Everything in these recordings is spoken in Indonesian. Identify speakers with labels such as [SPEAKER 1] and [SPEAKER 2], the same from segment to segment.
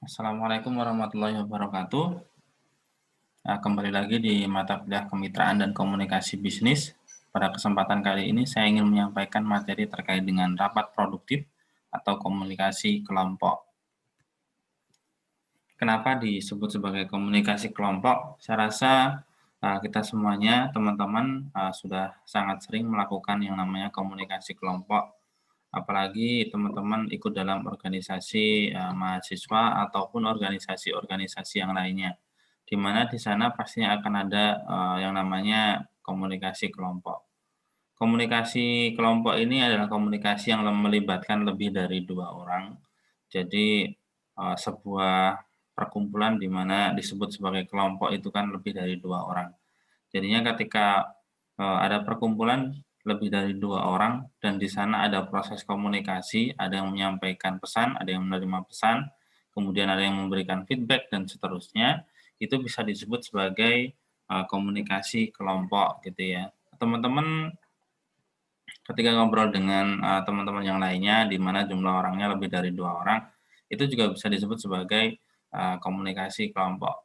[SPEAKER 1] Assalamualaikum warahmatullahi wabarakatuh. Kembali lagi di mata kuliah Kemitraan dan Komunikasi Bisnis. Pada kesempatan kali ini saya ingin menyampaikan materi terkait dengan rapat produktif atau komunikasi kelompok. Kenapa disebut sebagai komunikasi kelompok? Saya rasa kita semuanya, teman-teman, sudah sangat sering melakukan yang namanya komunikasi kelompok. Apalagi teman-teman ikut dalam organisasi mahasiswa ataupun organisasi-organisasi yang lainnya, di mana di sana pastinya akan ada yang namanya komunikasi kelompok. Komunikasi kelompok ini adalah komunikasi yang melibatkan lebih dari 2 orang. Jadi, sebuah perkumpulan di mana disebut sebagai kelompok itu kan lebih dari 2 orang. Jadinya ketika, ada perkumpulan lebih dari 2 orang dan di sana ada proses komunikasi, ada yang menyampaikan pesan, ada yang menerima pesan, kemudian ada yang memberikan feedback dan seterusnya, itu bisa disebut sebagai, komunikasi kelompok gitu ya. Teman-teman ketika ngobrol dengan, teman-teman yang lainnya di mana jumlah orangnya lebih dari 2 orang, itu juga bisa disebut sebagai, komunikasi kelompok.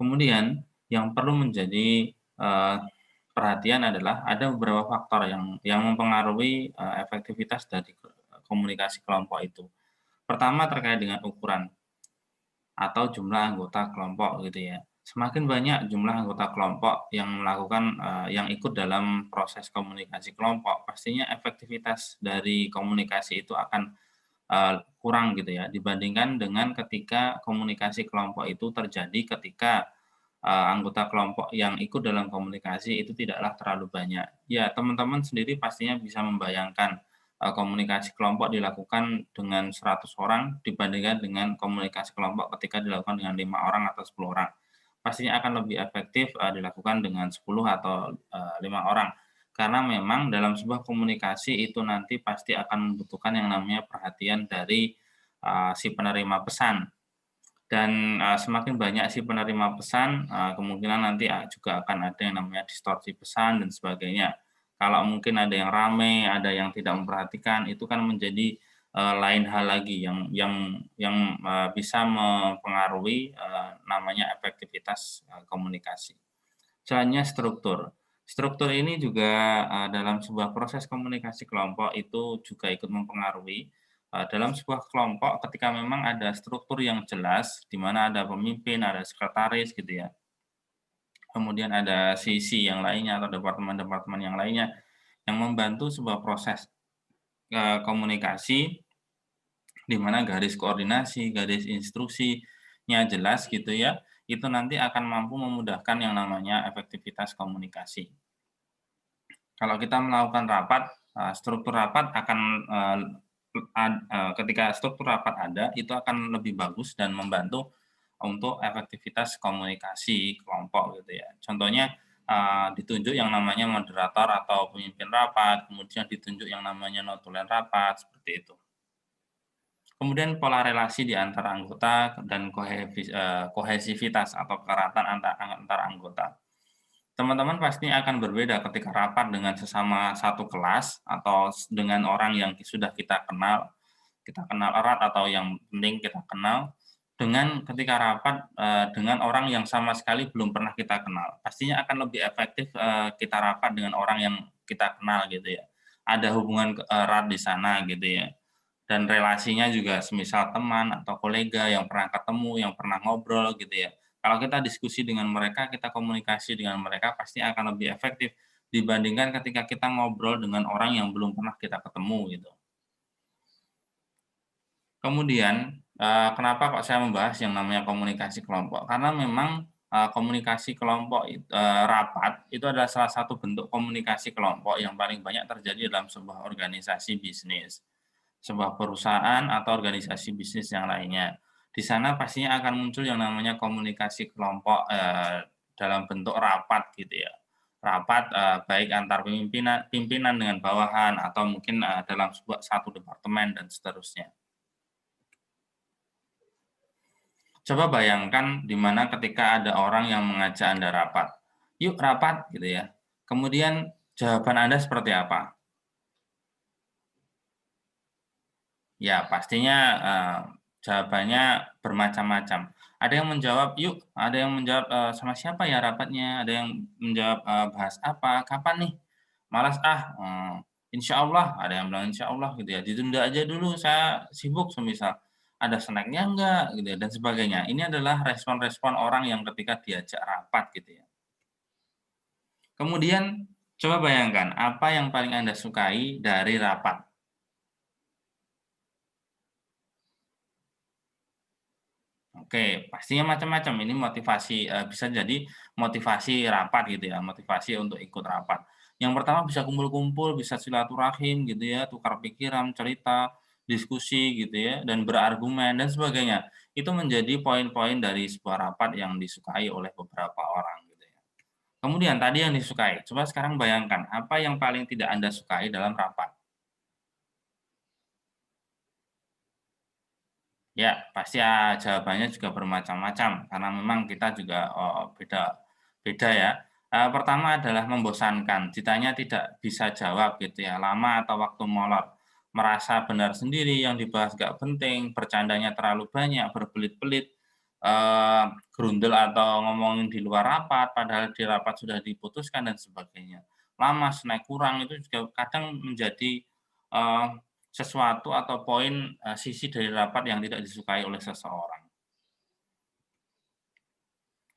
[SPEAKER 1] Kemudian yang perlu menjadi, perhatian adalah ada beberapa faktor yang mempengaruhi, efektivitas dari komunikasi kelompok itu. Pertama terkait dengan ukuran atau jumlah anggota kelompok gitu ya. Semakin banyak jumlah anggota kelompok yang melakukan, yang ikut dalam proses komunikasi kelompok, pastinya efektivitas dari komunikasi itu akan, kurang gitu ya, dibandingkan dengan ketika komunikasi kelompok itu terjadi ketika, anggota kelompok yang ikut dalam komunikasi itu tidaklah terlalu banyak. Ya, teman-teman sendiri pastinya bisa membayangkan, komunikasi kelompok dilakukan dengan 100 orang dibandingkan dengan komunikasi kelompok ketika dilakukan dengan 5 orang atau 10 orang. Pastinya akan lebih efektif, dilakukan dengan 10 atau, 5 orang. Karena memang dalam sebuah komunikasi itu nanti pasti akan membutuhkan yang namanya perhatian dari, si penerima pesan. Dan, semakin banyak si penerima pesan, kemungkinan nanti, juga akan ada yang namanya distorsi pesan dan sebagainya. Kalau mungkin ada yang rame, ada yang tidak memperhatikan, itu kan menjadi, lain hal lagi yang bisa mempengaruhi, namanya efektivitas, komunikasi. Selanjutnya struktur. Struktur ini juga, dalam sebuah proses komunikasi kelompok itu juga ikut mempengaruhi. Dalam sebuah kelompok ketika memang ada struktur yang jelas, di mana ada pemimpin, ada sekretaris gitu ya, kemudian ada sisi yang lainnya atau departemen-departemen yang lainnya, yang membantu sebuah proses, komunikasi, di mana garis koordinasi, garis instruksinya jelas gitu ya, itu nanti akan mampu memudahkan yang namanya efektivitas komunikasi. Kalau kita melakukan rapat, struktur rapat akan, ketika struktur rapat ada, itu akan lebih bagus dan membantu untuk efektivitas komunikasi kelompok gitu ya. Contohnya, ditunjuk yang namanya moderator atau pemimpin rapat, kemudian ditunjuk yang namanya notulen rapat, seperti itu. Kemudian pola relasi di antara anggota dan kohesivitas atau keratan antar anggota. Teman-teman pasti akan berbeda ketika rapat dengan sesama satu kelas atau dengan orang yang sudah kita kenal erat atau yang penting kita kenal, dengan ketika rapat, dengan orang yang sama sekali belum pernah kita kenal. Pastinya akan lebih efektif, kita rapat dengan orang yang kita kenal gitu ya. Ada hubungan erat di sana gitu ya. Dan relasinya juga semisal teman atau kolega yang pernah ketemu, yang pernah ngobrol gitu ya. Kalau kita diskusi dengan mereka, kita komunikasi dengan mereka pasti akan lebih efektif dibandingkan ketika kita ngobrol dengan orang yang belum pernah kita ketemu gitu. Kemudian, kenapa kok saya membahas yang namanya komunikasi kelompok? Karena memang, komunikasi kelompok rapat itu adalah salah satu bentuk komunikasi kelompok yang paling banyak terjadi dalam sebuah organisasi bisnis, sebuah perusahaan atau organisasi bisnis yang lainnya. Di sana pastinya akan muncul yang namanya komunikasi kelompok, dalam bentuk rapat gitu ya. Rapat, baik antar pimpinan dengan bawahan atau mungkin, dalam satu departemen dan seterusnya. Coba bayangkan di mana ketika ada orang yang mengajak Anda rapat, "Yuk rapat," gitu ya. Kemudian jawaban Anda seperti apa? Ya pastinya, Jawabannya bermacam-macam. Ada yang menjawab, "Yuk," ada yang menjawab, "Sama siapa ya rapatnya?" Ada yang menjawab, "Bahas apa? Kapan nih?" "Malas ah," "Insyaallah," ada yang bilang insyaallah gitu ya, "Ditunda aja dulu, saya sibuk," semisal. "Ada snack-nya enggak?" Gitu ya, dan sebagainya. Ini adalah respon-respon orang yang ketika diajak rapat gitu ya. Kemudian coba bayangkan, apa yang paling Anda sukai dari rapat? Oke, pastinya macam-macam. Ini motivasi, bisa jadi motivasi rapat gitu ya, motivasi untuk ikut rapat. Yang pertama bisa kumpul-kumpul, bisa silaturahim gitu ya, tukar pikiran, cerita, diskusi gitu ya, dan berargumen dan sebagainya. Itu menjadi poin-poin dari sebuah rapat yang disukai oleh beberapa orang gitu ya. Kemudian tadi yang disukai, coba sekarang bayangkan apa yang paling tidak Anda sukai dalam rapat? Ya, pasti jawabannya juga bermacam-macam karena memang kita juga, beda beda ya. Pertama adalah membosankan, ditanya tidak bisa jawab gitu ya, lama atau waktu molor, merasa benar sendiri, yang dibahas nggak penting, bercandanya terlalu banyak, berbelit-belit, gerundel atau ngomongin di luar rapat, padahal di rapat sudah diputuskan dan sebagainya. Lama, snack kurang, itu juga kadang menjadi, eee sesuatu atau poin, sisi dari rapat yang tidak disukai oleh seseorang.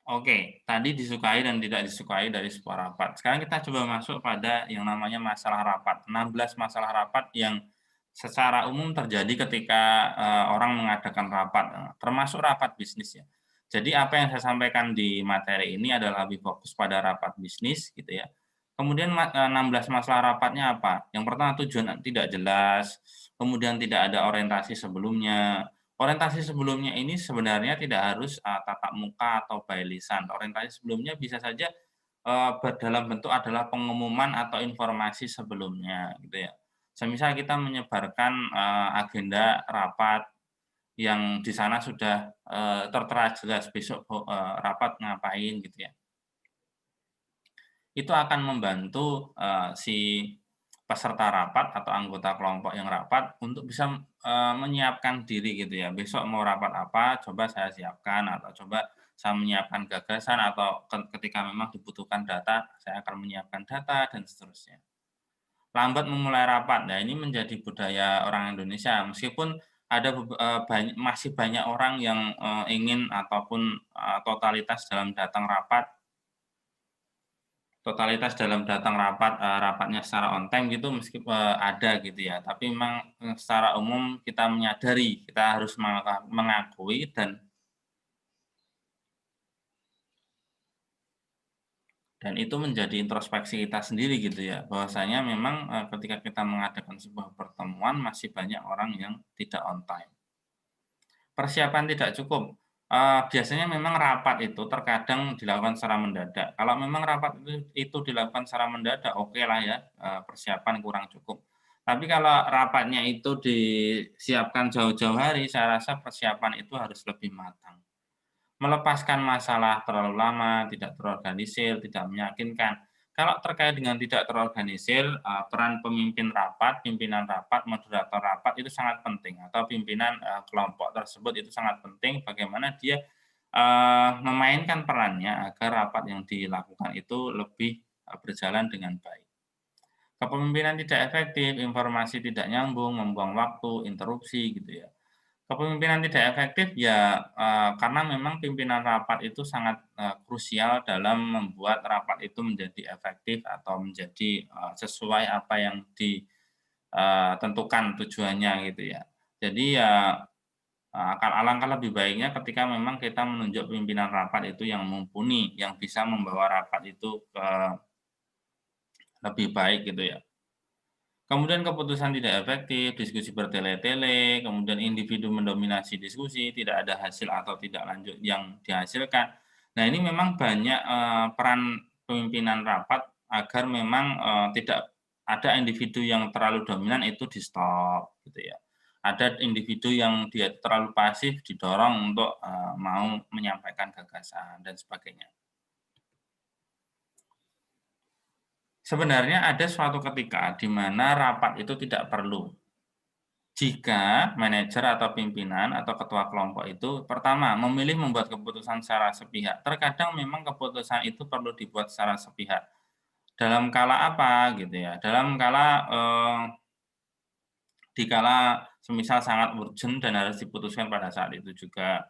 [SPEAKER 1] Oke, tadi disukai dan tidak disukai dari sebuah rapat. Sekarang kita coba masuk pada yang namanya masalah rapat. 16 masalah rapat yang secara umum terjadi ketika, orang mengadakan rapat, termasuk rapat bisnis ya. Jadi apa yang saya sampaikan di materi ini adalah lebih fokus pada rapat bisnis gitu ya. Kemudian 16 masalah rapatnya apa? Yang pertama tujuan tidak jelas, kemudian tidak ada orientasi sebelumnya. Orientasi sebelumnya ini sebenarnya tidak harus, tatap muka atau by lisan. Orientasi sebelumnya bisa saja, dalam bentuk adalah pengumuman atau informasi sebelumnya gitu ya. Semisal kita menyebarkan, agenda rapat yang di sana sudah, tertera jelas besok rapat ngapain gitu ya. Itu akan membantu, si peserta rapat atau anggota kelompok yang rapat untuk bisa, menyiapkan diri gitu ya, besok mau rapat apa, coba saya siapkan, atau coba saya menyiapkan gagasan, atau ketika memang dibutuhkan data, saya akan menyiapkan data dan seterusnya. Lambat memulai rapat, nah ini menjadi budaya orang Indonesia, meskipun ada masih banyak orang yang, ingin ataupun, totalitas dalam datang rapat. Totalitas dalam datang rapat, rapatnya secara on time gitu ada gitu ya, tapi memang, secara umum kita menyadari, kita harus mengakui dan itu menjadi introspeksi kita sendiri gitu ya, bahwasanya memang, ketika kita mengadakan sebuah pertemuan masih banyak orang yang tidak on time. Persiapan tidak cukup, biasanya memang rapat itu terkadang dilakukan secara mendadak. Kalau memang rapat itu dilakukan secara mendadak, oke lah ya, persiapan kurang cukup. Tapi kalau rapatnya itu disiapkan jauh-jauh hari, saya rasa persiapan itu harus lebih matang. Melepaskan masalah terlalu lama, tidak terorganisir, tidak meyakinkan. Kalau terkait dengan tidak terorganisir, peran pemimpin rapat, pimpinan rapat, moderator rapat itu sangat penting atau pimpinan, kelompok tersebut itu sangat penting bagaimana dia, memainkan perannya agar rapat yang dilakukan itu lebih, berjalan dengan baik. Kepemimpinan tidak efektif, informasi tidak nyambung, membuang waktu, interupsi gitu ya. Kepemimpinan tidak efektif ya, karena memang pimpinan rapat itu sangat, krusial dalam membuat rapat itu menjadi efektif atau menjadi, sesuai apa yang ditentukan tujuannya gitu ya. Jadi ya, alangkah lebih baiknya ketika memang kita menunjuk pimpinan rapat itu yang mumpuni, yang bisa membawa rapat itu ke lebih baik gitu ya. Kemudian keputusan tidak efektif, diskusi bertele-tele, kemudian individu mendominasi diskusi, tidak ada hasil atau tidak lanjut yang dihasilkan. Nah, ini memang banyak, peran pemimpinan rapat agar memang, tidak ada individu yang terlalu dominan itu di-stop gitu ya. Ada individu yang dia terlalu pasif didorong untuk, mau menyampaikan gagasan dan sebagainya. Sebenarnya ada suatu ketika di mana rapat itu tidak perlu. Jika manajer atau pimpinan atau ketua kelompok itu pertama memilih membuat keputusan secara sepihak, terkadang memang keputusan itu perlu dibuat secara sepihak. Dalam kala apa gitu ya, dalam kala, dikala semisal sangat urgent dan harus diputuskan pada saat itu juga.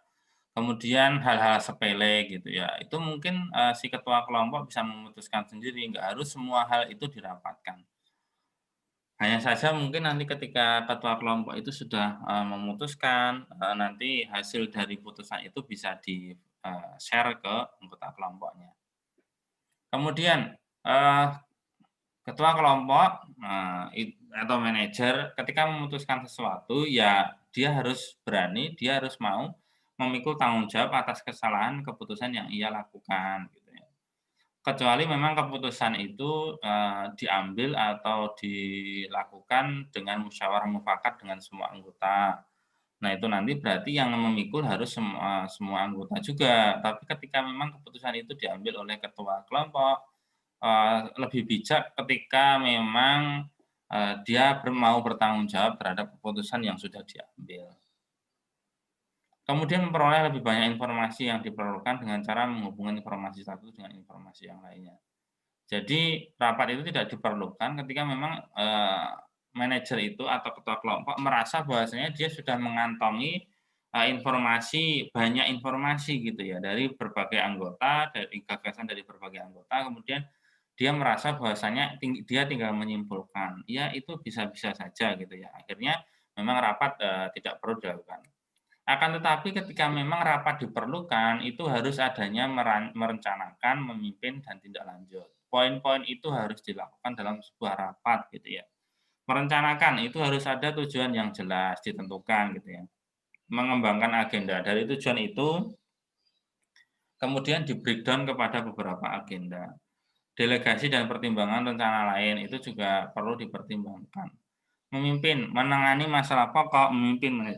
[SPEAKER 1] Kemudian hal-hal sepele gitu ya, itu mungkin, si ketua kelompok bisa memutuskan sendiri, nggak harus semua hal itu dirapatkan. Hanya saja mungkin nanti ketika ketua kelompok itu sudah, memutuskan, nanti hasil dari putusan itu bisa di-share ke anggota kelompoknya. Kemudian, ketua kelompok, atau manajer ketika memutuskan sesuatu, ya dia harus berani, dia harus mau memikul tanggung jawab atas kesalahan keputusan yang ia lakukan, gitu ya. Kecuali memang keputusan itu, diambil atau dilakukan dengan musyawarah mufakat dengan semua anggota. Nah, itu nanti berarti yang memikul harus semua anggota juga. Tapi ketika memang keputusan itu diambil oleh ketua kelompok, lebih bijak ketika memang, dia mau bertanggung jawab terhadap keputusan yang sudah diambil. Kemudian memperoleh lebih banyak informasi yang diperlukan dengan cara menghubungkan informasi satu dengan informasi yang lainnya. Jadi rapat itu tidak diperlukan ketika memang, manajer itu atau ketua kelompok merasa bahwasanya dia sudah mengantongi, banyak informasi gitu ya dari berbagai anggota, dari gagasan dari berbagai anggota, kemudian dia merasa bahwasanya dia tinggal menyimpulkan. Ya itu bisa-bisa saja gitu ya. Akhirnya memang rapat, tidak perlu dilakukan. Akan tetapi ketika memang rapat diperlukan, itu harus adanya merencanakan, memimpin, dan tindak lanjut. Poin-poin itu harus dilakukan dalam sebuah rapat gitu ya. Merencanakan itu harus ada tujuan yang jelas ditentukan gitu ya. Mengembangkan agenda. Dari tujuan itu kemudian di-breakdown kepada beberapa agenda. Delegasi dan pertimbangan rencana lain itu juga perlu dipertimbangkan. Memimpin, menangani masalah pokok, memimpin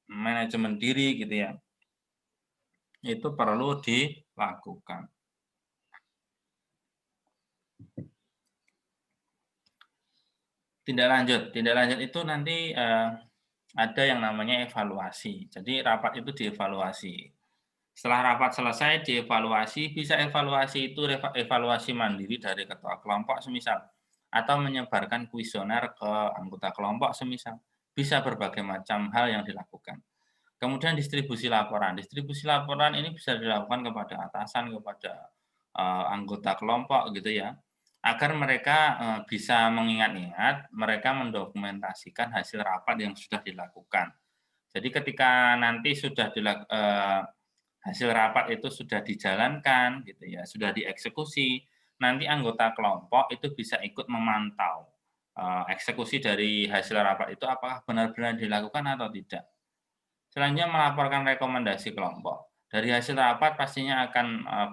[SPEAKER 1] manajemen diri gitu ya. Itu perlu dilakukan. Tindak lanjut itu nanti, ada yang namanya evaluasi. Jadi rapat itu dievaluasi. Setelah rapat selesai dievaluasi, bisa evaluasi itu evaluasi mandiri dari ketua kelompok semisal, atau menyebarkan kuesioner ke anggota kelompok semisal. Bisa berbagai macam hal yang dilakukan. Kemudian distribusi laporan. Distribusi laporan ini bisa dilakukan kepada atasan, kepada, anggota kelompok gitu ya, agar mereka, bisa mengingat-ingat, mereka mendokumentasikan hasil rapat yang sudah dilakukan. Jadi ketika nanti hasil rapat itu sudah dijalankan gitu ya, sudah dieksekusi, nanti anggota kelompok itu bisa ikut memantau, eksekusi dari hasil rapat itu apakah benar-benar dilakukan atau tidak. Selanjutnya melaporkan rekomendasi kelompok. Dari hasil rapat pastinya akan,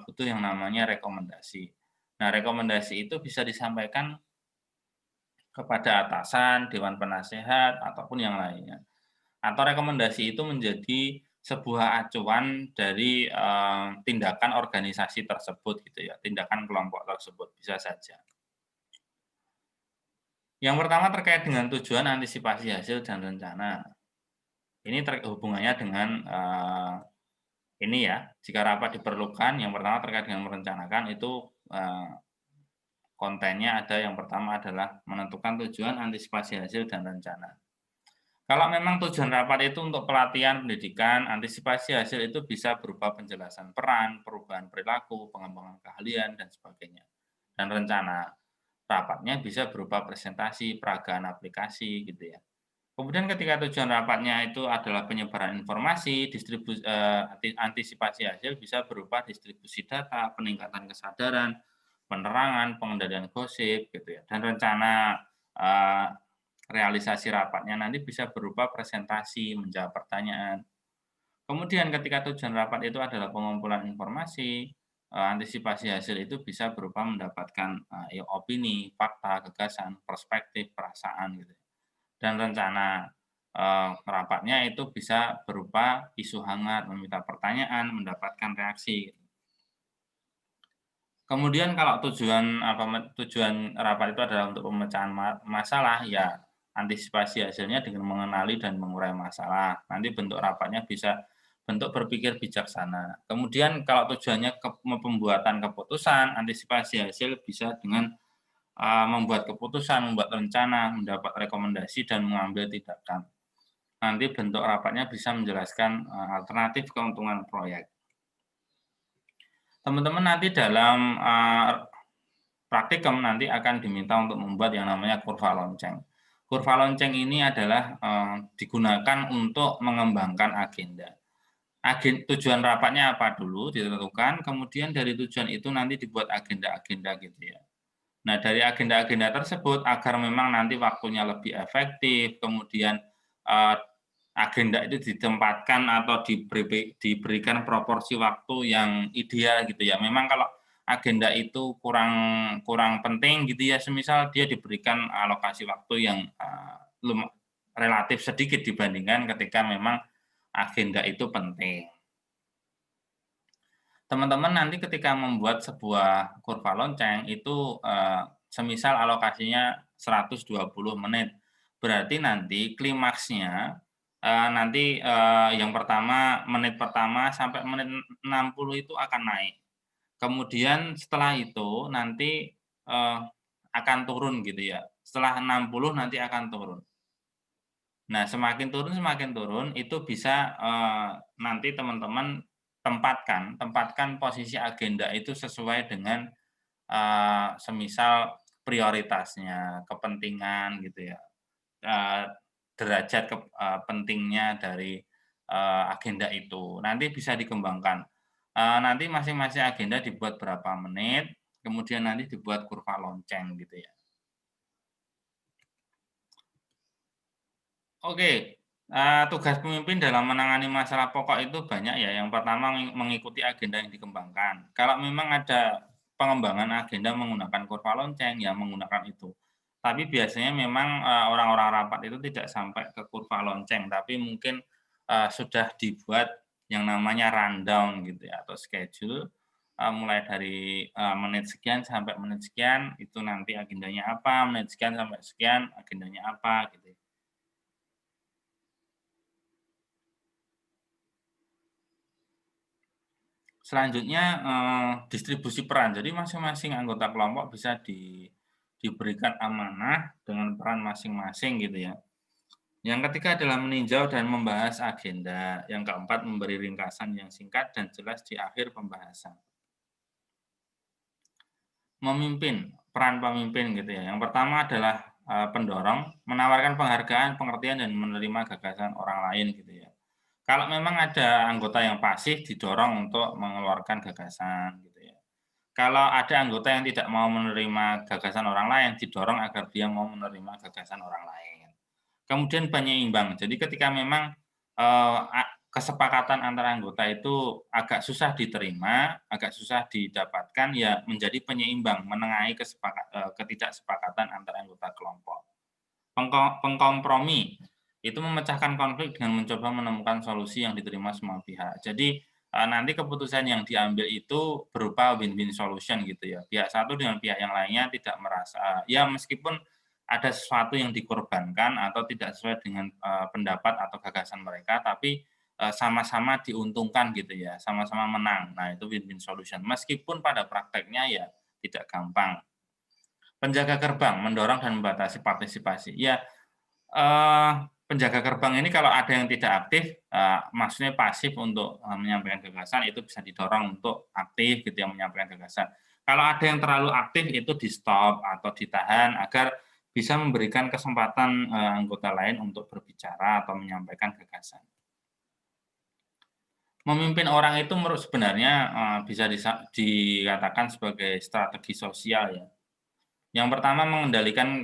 [SPEAKER 1] butuh yang namanya rekomendasi. Nah, rekomendasi itu bisa disampaikan kepada atasan, dewan penasehat, ataupun yang lainnya. Atau rekomendasi itu menjadi sebuah acuan dari, tindakan organisasi tersebut gitu ya, tindakan kelompok tersebut, bisa saja. Yang pertama terkait dengan tujuan, antisipasi hasil, dan rencana. Ini hubungannya dengan, ini ya, jika rapat diperlukan, yang pertama terkait dengan merencanakan itu, kontennya ada yang pertama adalah menentukan tujuan, antisipasi hasil, dan rencana. Kalau memang tujuan rapat itu untuk pelatihan, pendidikan, antisipasi hasil itu bisa berupa penjelasan peran, perubahan perilaku, pengembangan keahlian, dan sebagainya. Dan rencana rapatnya bisa berupa presentasi, peragaan aplikasi gitu ya. Kemudian ketika tujuan rapatnya itu adalah penyebaran informasi, antisipasi hasil bisa berupa distribusi data, peningkatan kesadaran, penerangan, pengendalian gosip gitu ya, dan rencana, eee, realisasi rapatnya nanti bisa berupa presentasi, menjawab pertanyaan. Kemudian ketika tujuan rapat itu adalah pengumpulan informasi, antisipasi hasil itu bisa berupa mendapatkan, opini, fakta, gagasan, perspektif, perasaan gitu ya. Dan rencana, rapatnya itu bisa berupa isu hangat, meminta pertanyaan, mendapatkan reaksi. Kemudian kalau tujuan rapat itu adalah untuk pemecahan masalah, ya antisipasi hasilnya dengan mengenali dan mengurai masalah. Nanti bentuk rapatnya bisa bentuk berpikir bijaksana. Kemudian kalau tujuannya pembuatan keputusan, antisipasi hasil bisa dengan membuat keputusan, membuat rencana, mendapat rekomendasi, dan mengambil tindakan. Nanti bentuk rapatnya bisa menjelaskan alternatif keuntungan proyek. Teman-teman nanti dalam praktikum nanti akan diminta untuk membuat yang namanya kurva lonceng. Kurva lonceng ini adalah digunakan untuk mengembangkan agenda. Tujuan rapatnya apa dulu ditentukan, kemudian dari tujuan itu nanti dibuat agenda-agenda gitu ya. Nah, dari agenda-agenda tersebut agar memang nanti waktunya lebih efektif, kemudian agenda itu ditempatkan atau diberikan proporsi waktu yang ideal gitu ya. Memang kalau agenda itu kurang penting gitu ya, semisal dia diberikan alokasi waktu yang relatif sedikit dibandingkan ketika memang agenda itu penting. Teman-teman nanti ketika membuat sebuah kurva lonceng itu, semisal alokasinya 120 menit, berarti nanti klimaksnya, nanti, yang pertama, menit pertama sampai menit 60 itu akan naik. Kemudian setelah itu nanti, akan turun gitu ya, setelah 60 nanti akan turun. Nah, semakin turun itu bisa, nanti teman-teman tempatkan posisi agenda itu sesuai dengan, semisal prioritasnya, kepentingan gitu ya, eee, derajat pentingnya dari, agenda itu. Nanti bisa dikembangkan, nanti masing-masing agenda dibuat berapa menit, kemudian nanti dibuat kurva lonceng gitu ya. Oke, tugas pemimpin dalam menangani masalah pokok itu banyak ya. Yang pertama mengikuti agenda yang dikembangkan. Kalau memang ada pengembangan agenda menggunakan kurva lonceng, ya menggunakan itu. Tapi biasanya memang, orang-orang rapat itu tidak sampai ke kurva lonceng, tapi mungkin, sudah dibuat yang namanya rundown gitu ya, atau schedule, mulai dari, menit sekian sampai menit sekian, itu nanti agendanya apa, menit sekian sampai sekian, agendanya apa, gitu ya. Selanjutnya, distribusi peran. Jadi masing-masing anggota kelompok bisa diberikan amanah dengan peran masing-masing gitu ya. Yang ketiga adalah meninjau dan membahas agenda. Yang keempat memberi ringkasan yang singkat dan jelas di akhir pembahasan. Memimpin, peran pemimpin gitu ya. Yang pertama adalah, pendorong, menawarkan penghargaan, pengertian, dan menerima gagasan orang lain gitu ya. Kalau memang ada anggota yang pasif didorong untuk mengeluarkan gagasan gitu ya. Kalau ada anggota yang tidak mau menerima gagasan orang lain, didorong agar dia mau menerima gagasan orang lain. Kemudian penyeimbang. Jadi ketika memang, kesepakatan antara anggota itu agak susah diterima, agak susah didapatkan, ya menjadi penyeimbang, menengahi ketidaksepakatan antara anggota kelompok. Pengkompromi, itu memecahkan konflik dengan mencoba menemukan solusi yang diterima semua pihak. Jadi, nanti keputusan yang diambil itu berupa win-win solution gitu ya. Pihak satu dengan pihak yang lainnya tidak merasa ya meskipun ada sesuatu yang dikorbankan atau tidak sesuai dengan, pendapat atau gagasan mereka, tapi, sama-sama diuntungkan gitu ya, sama-sama menang. Nah, itu win-win solution. Meskipun pada prakteknya ya tidak gampang. Penjaga gerbang, mendorong dan membatasi partisipasi. Ya, penjaga gerbang ini kalau ada yang tidak aktif, maksudnya pasif untuk, menyampaikan gagasan, itu bisa didorong untuk aktif gitu yang menyampaikan gagasan. Kalau ada yang terlalu aktif itu di-stop atau ditahan agar bisa memberikan kesempatan, anggota lain untuk berbicara atau menyampaikan gagasan. Memimpin orang itu sebenarnya, bisa dikatakan sebagai strategi sosial ya. Yang pertama mengendalikan,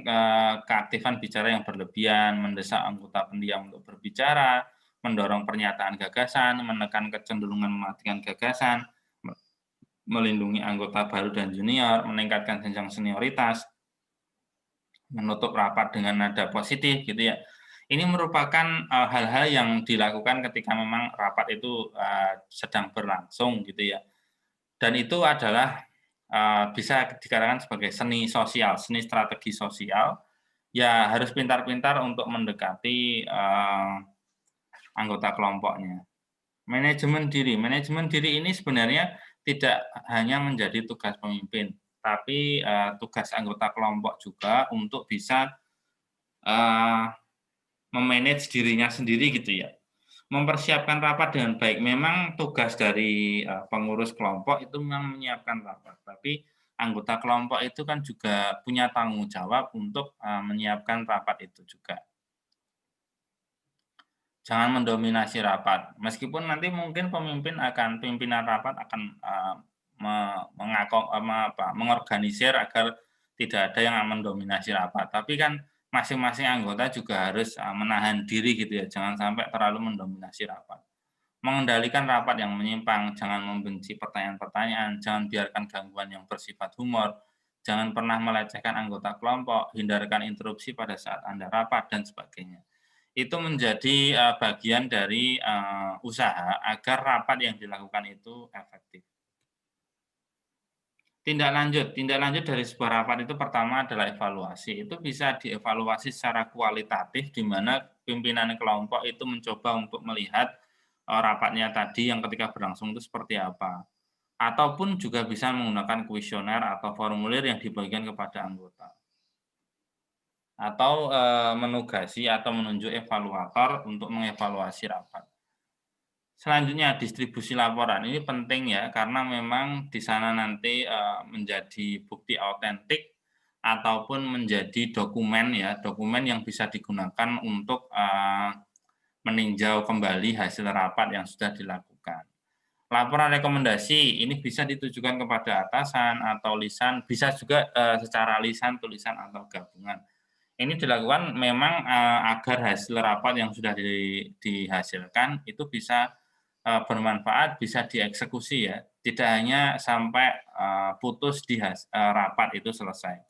[SPEAKER 1] keaktifan bicara yang berlebihan, mendesak anggota pendiam untuk berbicara, mendorong pernyataan gagasan, menekan kecenderungan mematikan gagasan, melindungi anggota baru dan junior, meningkatkan jenjang senioritas, menutup rapat dengan nada positif gitu ya. Ini merupakan, hal-hal yang dilakukan ketika memang rapat itu, sedang berlangsung gitu ya. Dan itu adalah, bisa dikatakan sebagai seni sosial, seni strategi sosial Ya harus pintar-pintar untuk mendekati, anggota kelompoknya. Manajemen diri ini sebenarnya tidak hanya menjadi tugas pemimpin, tapi, tugas anggota kelompok juga untuk bisa, eee, me-manage dirinya sendiri gitu ya. Mempersiapkan rapat dengan baik, memang tugas dari, pengurus kelompok itu memang menyiapkan rapat, tapi anggota kelompok itu kan juga punya tanggung jawab untuk, menyiapkan rapat itu juga. Jangan mendominasi rapat, meskipun nanti mungkin pimpinan rapat akan, mengorganisir agar tidak ada yang mendominasi rapat. Tapi kan masing-masing anggota juga harus, menahan diri gitu ya, jangan sampai terlalu mendominasi rapat. Mengendalikan rapat yang menyimpang, jangan membenci pertanyaan-pertanyaan, jangan biarkan gangguan yang bersifat humor, jangan pernah melecehkan anggota kelompok, hindarkan interupsi pada saat Anda rapat, dan sebagainya. Itu menjadi, bagian dari, usaha agar rapat yang dilakukan itu efektif. Tindak lanjut dari sebuah rapat itu pertama adalah evaluasi. Itu bisa dievaluasi secara kualitatif di mana pimpinan kelompok itu mencoba untuk melihat, rapatnya tadi yang ketika berlangsung itu seperti apa. Ataupun juga bisa menggunakan kuesioner atau formulir yang dibagikan kepada anggota. Atau, menugasi atau menunjuk evaluator untuk mengevaluasi rapat. Selanjutnya distribusi laporan, ini penting ya karena memang di sana nanti, menjadi bukti autentik ataupun menjadi dokumen ya, dokumen yang bisa digunakan untuk, meninjau kembali hasil rapat yang sudah dilakukan. Laporan rekomendasi ini bisa ditujukan kepada atasan atau lisan, bisa juga, secara lisan, tulisan, atau gabungan. Ini dilakukan memang, agar hasil rapat yang sudah dihasilkan itu bisa, bermanfaat, bisa dieksekusi ya, tidak hanya sampai, putus di rapat itu selesai.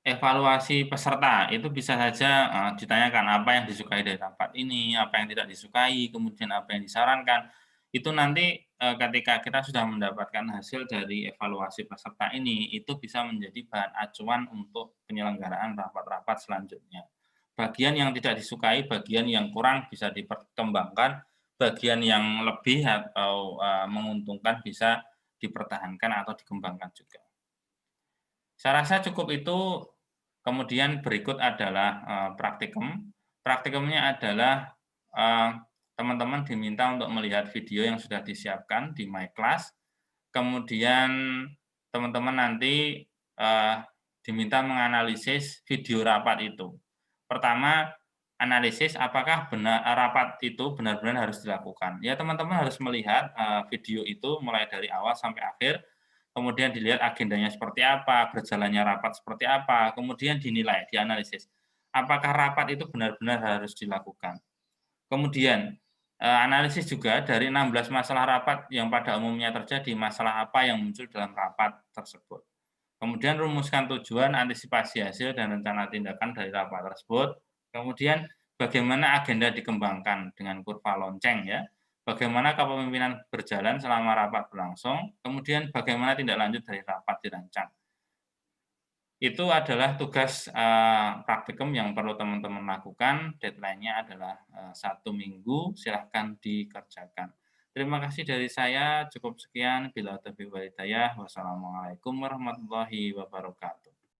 [SPEAKER 1] Evaluasi peserta, itu bisa saja, ditanyakan apa yang disukai dari rapat ini, apa yang tidak disukai, kemudian apa yang disarankan. Itu nanti, ketika kita sudah mendapatkan hasil dari evaluasi peserta ini, itu bisa menjadi bahan acuan untuk penyelenggaraan rapat-rapat selanjutnya. Bagian yang tidak disukai, bagian yang kurang bisa diperkembangkan, bagian yang lebih atau, menguntungkan bisa dipertahankan atau dikembangkan juga. Saya rasa cukup itu, kemudian berikut adalah, praktikum. Praktikumnya adalah, eee, teman-teman diminta untuk melihat video yang sudah disiapkan di My Class, kemudian teman-teman nanti, diminta menganalisis video rapat itu. Pertama, analisis apakah rapat itu benar-benar harus dilakukan. Ya teman-teman harus melihat, video itu mulai dari awal sampai akhir, kemudian dilihat agendanya seperti apa, berjalannya rapat seperti apa, kemudian dinilai, dianalisis. Apakah rapat itu benar-benar harus dilakukan? Kemudian, analisis juga dari 16 masalah rapat yang pada umumnya terjadi, masalah apa yang muncul dalam rapat tersebut. Kemudian rumuskan tujuan, antisipasi hasil, dan rencana tindakan dari rapat tersebut. Kemudian bagaimana agenda dikembangkan dengan kurva lonceng ya. Bagaimana kepemimpinan berjalan selama rapat berlangsung, kemudian bagaimana tindak lanjut dari rapat dirancang. Itu adalah tugas, praktikum yang perlu teman-teman lakukan, deadline-nya adalah, 1 minggu, silahkan dikerjakan. Terima kasih dari saya, cukup sekian, bila taufiq wal hidayah, wassalamualaikum warahmatullahi wabarakatuh.